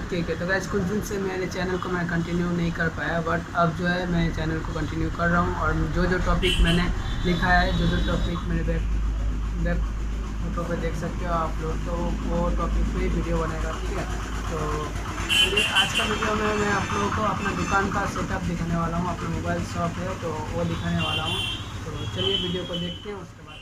ठीक है। तो गाइस कुछ दिन से मेरे चैनल को मैं कंटिन्यू नहीं कर पाया, बट अब जो है मैं चैनल को कंटिन्यू कर रहा हूँ। और जो टॉपिक मैंने लिखा है, जो टॉपिक मेरे वेब फोटो पे देख सकते हो आप लोग, तो वो टॉपिक पे ही वीडियो बनेगा, ठीक है। तो आज का वीडियो में मैं आप लोगों को अपना दुकान का सेटअप दिखाने वाला हूँ। अपना मोबाइल शॉप है तो वो दिखाने वाला हूँ। तो चलिए वीडियो को देखते हैं, उसके बाद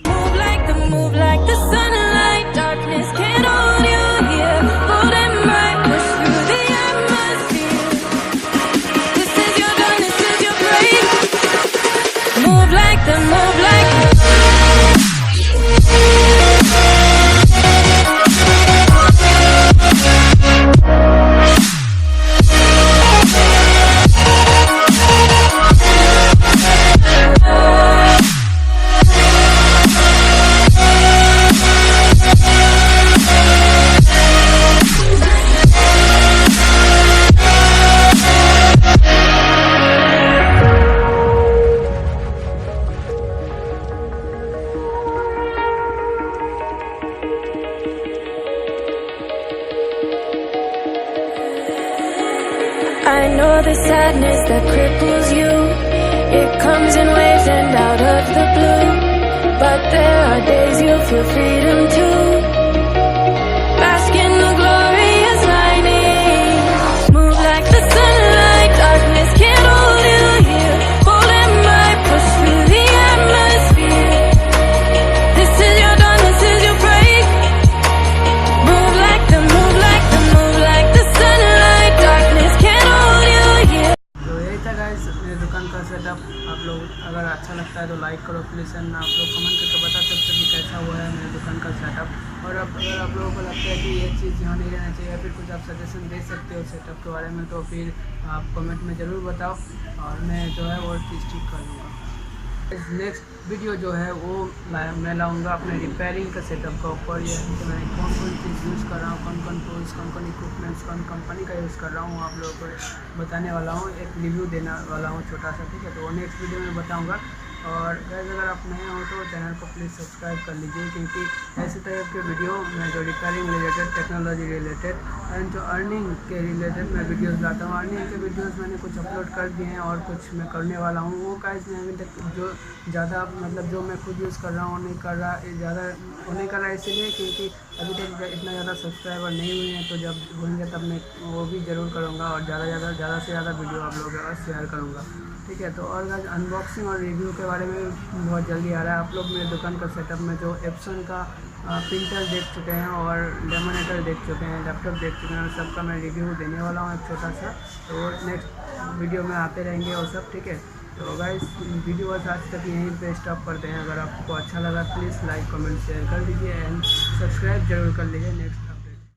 I know the sadness that cripples you. It comes in waves and out of the blue. But there are days you feel freedom too. Bask in the glorious lightning. Move like the sunlight. Darkness can't hold you here. Bold and bright, push through the atmosphere. This is your dawn, this is your break. Move like the, move like the, move like the sunlight. Darkness can't. Guys मेरे दुकान का setup आप लोग अगर अच्छा लगता है तो लाइक करो प्लीज़, एंड आप लोग कमेंट करके बता सकते हो कि कैसा हुआ है मेरे दुकान का सेटअप। और अगर आप लोगों को लगता है कि ये चीज़ यहाँ नहीं रहना चाहिए या फिर कुछ आप सजेशन दे सकते हो सेटअप के बारे में, तो फिर आप कमेंट में ज़रूर बताओ और मैं जो है वो चीज़ ठीक कर लूँगा। नेक्स्ट वीडियो जो है वो मैं लाऊंगा अपने रिपेयरिंग का सेटअप का ऊपर। ये तो मैं कौन चीज़ यूज़ कर रहा हूँ, कौन टूल्स, कौन इक्विपमेंट्स, कौन कंपनी का यूज़ कर रहा हूँ, आप लोगों को बताने वाला हूँ, एक रिव्यू देने वाला हूँ छोटा सा, ठीक है। तो वो नेक्स्ट वीडियो में बताऊँगा। और गाइस अगर आप नए हो तो चैनल को प्लीज़ सब्सक्राइब कर लीजिए, क्योंकि ऐसे टाइप के वीडियो मैं जो repairing related, technology related and जो अर्निंग के रिलेटेड मैं वीडियोस लाता हूँ। अर्निंग के वीडियोस मैंने कुछ अपलोड कर दिए हैं और कुछ मैं करने वाला हूँ। वो गाइस मैं अभी तक जो ज़्यादा मतलब जो मैं खुद यूज़ कर रहा हूँ नहीं कर रहा, ज़्यादा वो नहीं कर रहा इसलिए क्योंकि अभी तक इतना ज़्यादा सब्सक्राइबर नहीं हुए हैं। तो जब होंगे तब मैं वो भी ज़रूर करूँगा और ज़्यादा से ज़्यादा वीडियो आप लोगों के पास शेयर करूँगा, ठीक है। तो और गाइस अनबॉक्सिंग और रिव्यू के बारे में बहुत जल्दी आ रहा है। आप लोग मेरे दुकान का सेटअप में जो एप्सन का प्रिंटर देख चुके हैं और लेमिनेटर देख चुके हैं, लैपटॉप देख चुके हैं, और सबका मैं रिव्यू देने वाला हूँ एक छोटा सा। तो नेक्स्ट वीडियो में आते रहेंगे और सब, ठीक है। तो गाइस वीडियो बस आज तक यहीं पे स्टॉप करते हैं। अगर आपको अच्छा लगा प्लीज़ लाइक कमेंट शेयर कर दीजिए एंड सब्सक्राइब जरूर कर लीजिए। नेक्स्ट